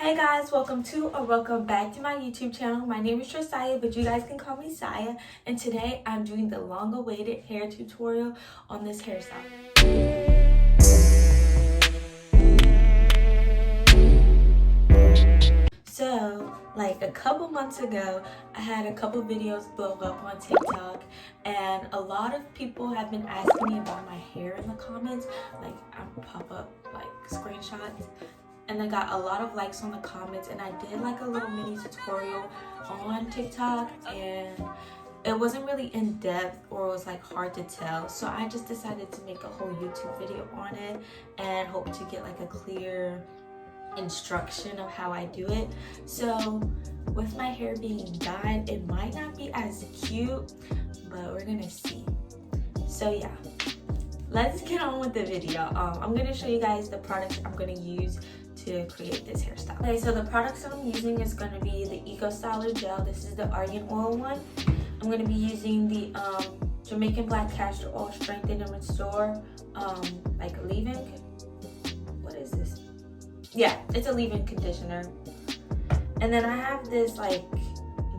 Hey guys, welcome to or welcome back to my YouTube channel. My name is Josiah, but you guys can call me Saya. And today I'm doing the long-awaited hair tutorial on this hairstyle. So, like a couple months ago, I had a couple videos blow up on TikTok, and a lot of people have been asking me about my hair in the comments. Like, I pop up like screenshots. And I got a lot of likes on the comments, and I did like a little mini tutorial on TikTok, and it wasn't really in depth or it was like hard to tell. So I just decided to make a whole YouTube video on it and hope to get like a clear instruction of how I do it. So with my hair being dyed, it might not be as cute, but we're gonna see. So yeah, let's get on with the video. I'm gonna show you guys the products I'm gonna use to create this hairstyle. Okay, so the products that I'm using is going to be the Eco Styler Gel. This is the argan oil one. I'm going to be using the Jamaican Black Castor Oil Strengthen and Restore like leave-in. What is this? Yeah, it's a leave-in conditioner. And then I have this like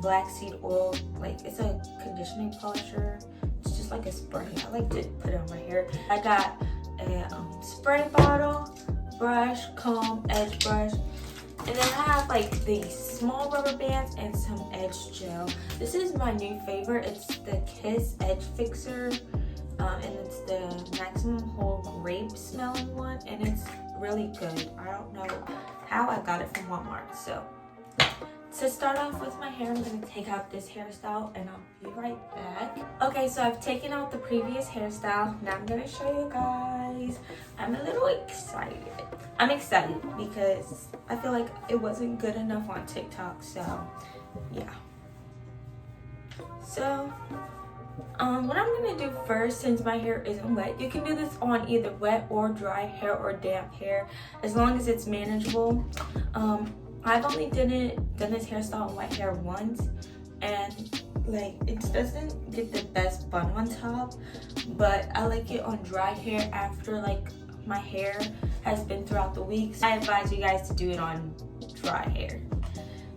black seed oil, like it's a conditioning polisher. It's just like a spray. I like to put it on my hair. I got a spray bottle, brush, comb, edge brush, and then I have like these small rubber bands and some edge gel. This is my new favorite. It's the Kiss Edge Fixer, and it's the maximum whole grape smelling one, and it's really good. I don't know how I got it from Walmart. So to start off with my hair, I'm going to take out this hairstyle and I'll be right back. Okay, so I've taken out the previous hairstyle. Now I'm going to show you guys. I'm a little excited. I'm excited because I feel like it wasn't good enough on TikTok. So yeah. So what I'm going to do first, since my hair isn't wet, you can do this on either wet or dry hair or damp hair, as long as it's manageable. I've only done this hairstyle on wet hair once, and like it doesn't get the best bun on top, but I like it on dry hair after like my hair has been throughout the week. So I advise you guys to do it on dry hair.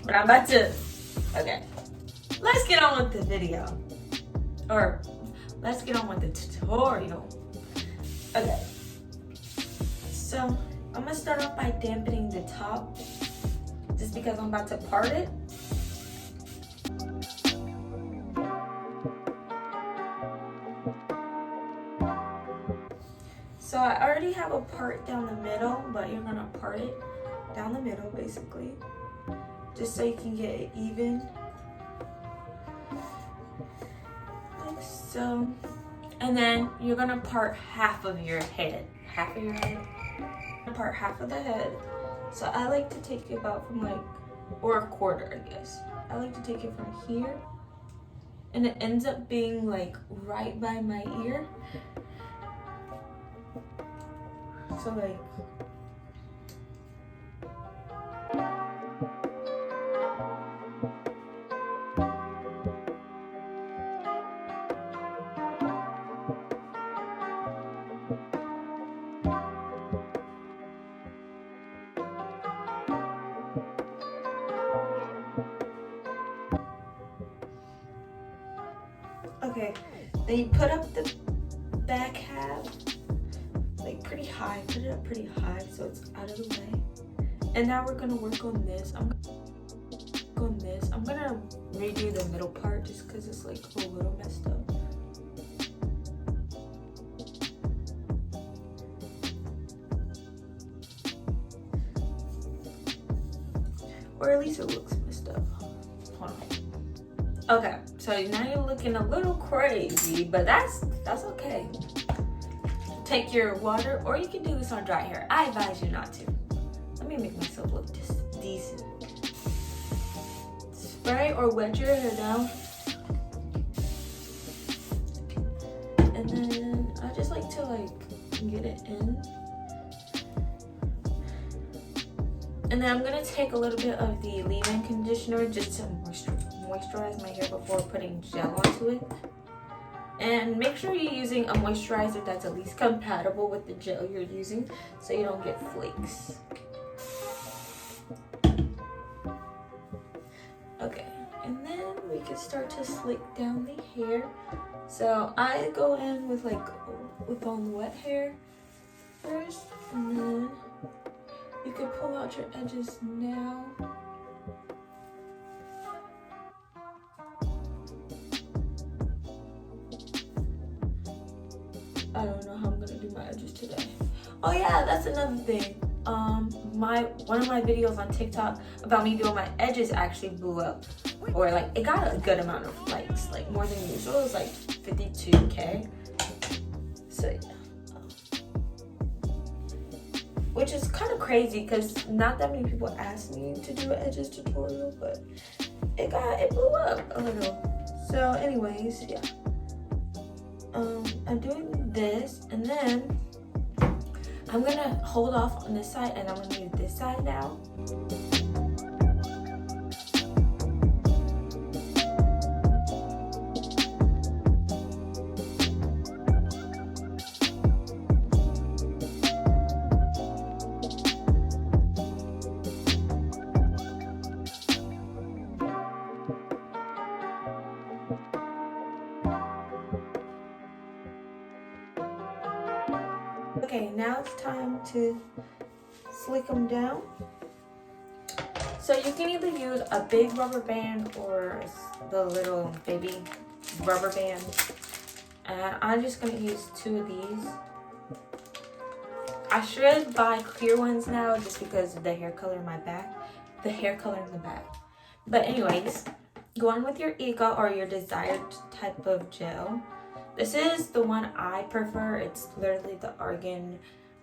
But I'm about to, okay, let's get on with the video. Or let's get on with the tutorial. Okay, so I'm gonna start off by dampening the top, just because I'm about to part it. So I already have a part down the middle, but you're gonna part it down the middle basically, just so you can get it even. Like so. And then you're gonna part half of your head. Part half of the head. So I like to take it about from like, or a quarter I guess. I like to take it from here, and it ends up being like right by my ear. So like, okay, then you put up the back half like pretty high, put it up pretty high so it's out of the way. And now we're gonna work on this. I'm gonna redo the middle part just because it's like a little messed up. Or at least it looks messed up. Hold on. Okay, so now you're looking a little crazy, but that's okay. Take your water, or you can do this on dry hair. I advise you not to. Let me make myself look decent. Spray or wet your hair down. And then I just like to like get it in. And then I'm gonna take a little bit of the leave-in conditioner just to moisturize my hair before putting gel onto it. And make sure you're using a moisturizer that's at least compatible with the gel you're using so you don't get flakes. make it start to slick down the hair. So I go in with on wet hair first, and then you can pull out your edges now. I don't know how I'm gonna do my edges today. Oh yeah, that's another thing. One of my videos on TikTok about me doing my edges actually blew up, or like it got a good amount of likes, like more than usual. It was like 52K. So yeah, which is kind of crazy because not that many people asked me to do an edges tutorial, but it blew up a little. So anyways, yeah. I'm doing this, and then I'm gonna hold off on this side, and I'm gonna do this side now. Okay, now it's time to slick them down. So you can either use a big rubber band or the little baby rubber band. And I'm just gonna use 2 of these. I should buy clear ones now just because of the hair color in my back. But anyways, go on with your Ego or your desired type of gel. This is the one I prefer. It's literally the Argan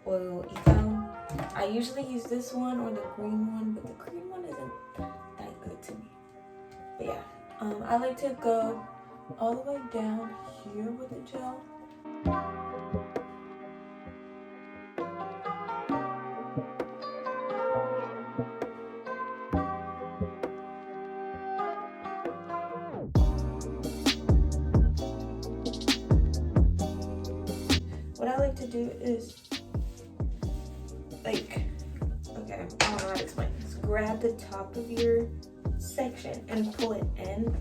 Oil Ego. I usually use this one or the green one, but the green one isn't that good to me. But yeah, I like to go all the way down here with the gel. What I like to do is, like, okay, I don't know how to explain this. Grab the top of your section and pull it in.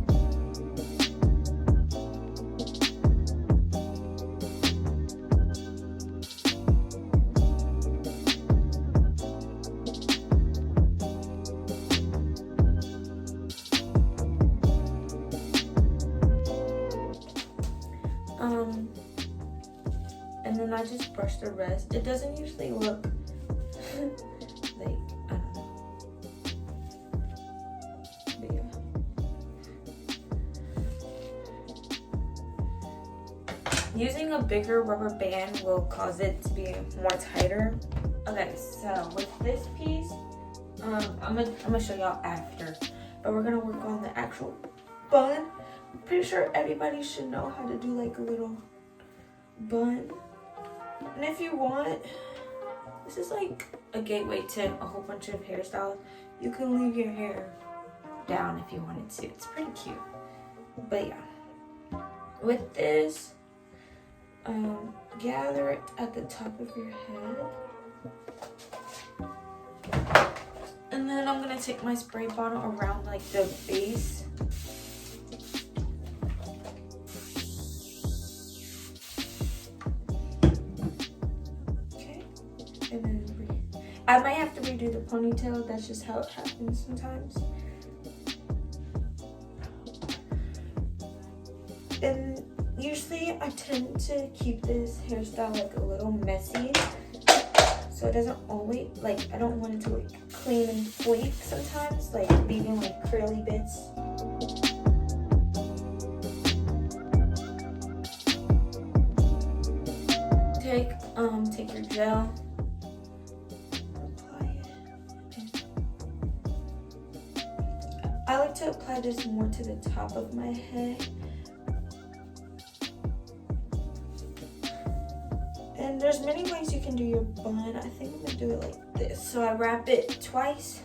And then I just brush the rest. It doesn't usually look like, I don't know. But yeah. Using a bigger rubber band will cause it to be more tighter. Okay, so with this piece, I'm gonna show y'all after. But we're gonna work on the actual bun. I'm pretty sure everybody should know how to do like a little bun. And if you want, this is like a gateway to a whole bunch of hairstyles. You can leave your hair down if you wanted to. It's pretty cute. But yeah, with this, gather it at the top of your head. And then I'm gonna take my spray bottle around like the base. And then I might have to redo the ponytail. That's just how it happens sometimes. And usually I tend to keep this hairstyle like a little messy, so it doesn't always, like, I don't want it to look clean and sleek sometimes, like leaving like curly bits. Take your gel. I like to apply this more to the top of my head. And there's many ways you can do your bun. I think I'm gonna do it like this. So I wrap it twice.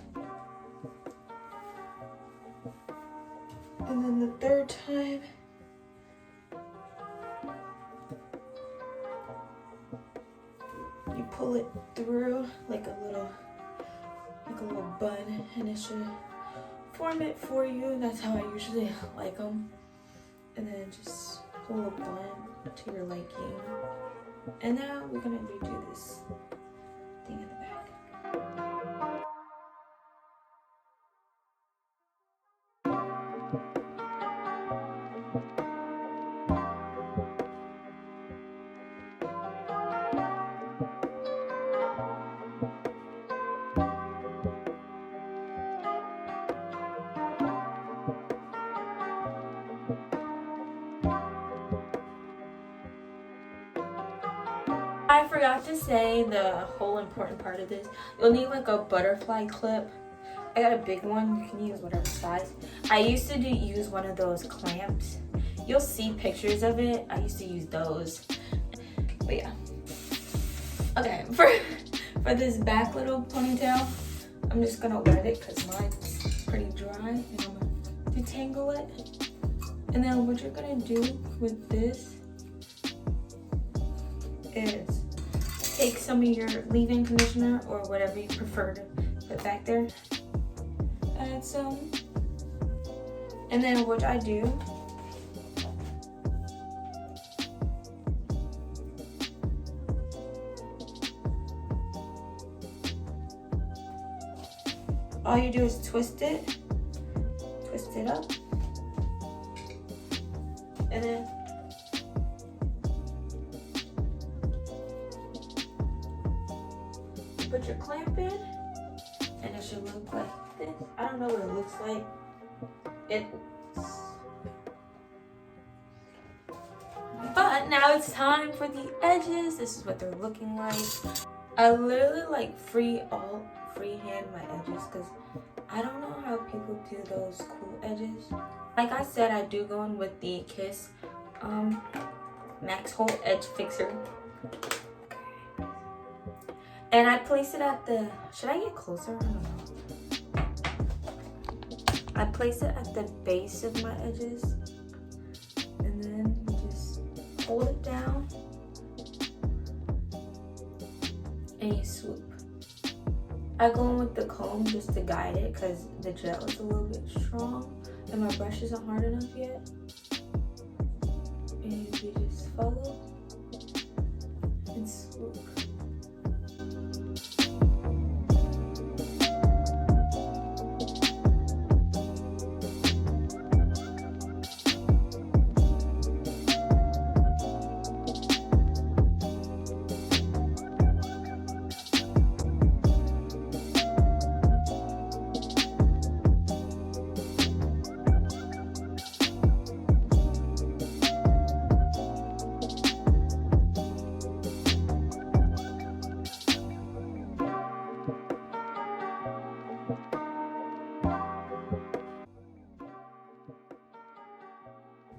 And then the third time, you pull it through like a little bun, and it should form it for you. That's how I usually like them. And then just pull a bun to your liking. And now we're gonna redo this thing in the back. I forgot to say the whole important part of this. You'll need like a butterfly clip. I got a big one. You can use whatever size. I used to use one of those clamps. You'll see pictures of it. I used to use those. But yeah. Okay, for this back little ponytail, I'm just gonna wet it because mine's pretty dry. And I'm gonna detangle it. And then what you're gonna do with this is take some of your leave-in conditioner or whatever you prefer to put back there. Add some. And then what I do, all you do is twist it up, and then put your clamp in, and it should look like this. I don't know what it looks like. But now it's time for the edges. This is what they're looking like. I literally like freehand my edges because I don't know how people do those cool edges. Like I said, I do go in with the Kiss Max Hold Edge Fixer. And I place it at the, should I get closer? I don't know. I place it at the base of my edges. And then you just hold it down. And you swoop. I go in with the comb just to guide it because the gel is a little bit strong. And my brush isn't hard enough yet. And you just follow and swoop.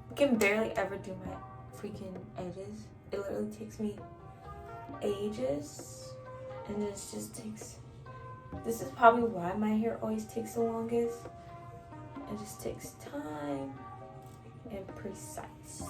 I can barely ever do my freaking edges. It literally takes me ages, and it just takes, this is probably why my hair always takes the longest. It just takes time and precise.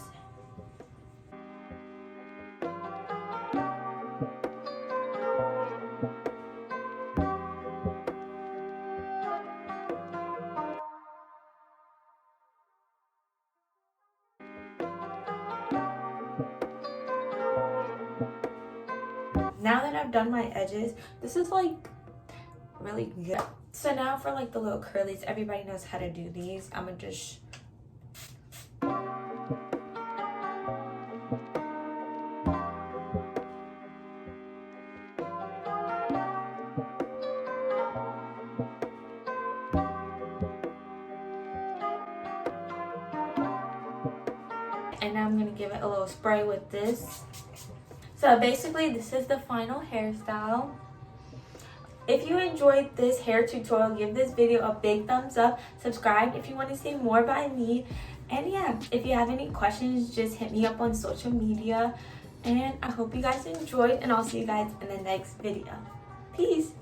Now that I've done my edges, this is like really good. So now for like the little curlies, everybody knows how to do these. I'm gonna just and now I'm gonna give it a little spray with this. So basically this is the final hairstyle. If you enjoyed this hair tutorial, give this video a big thumbs up. Subscribe if you want to see more by me. And yeah, if you have any questions, just hit me up on social media. And I hope you guys enjoyed, and I'll see you guys in the next video. Peace.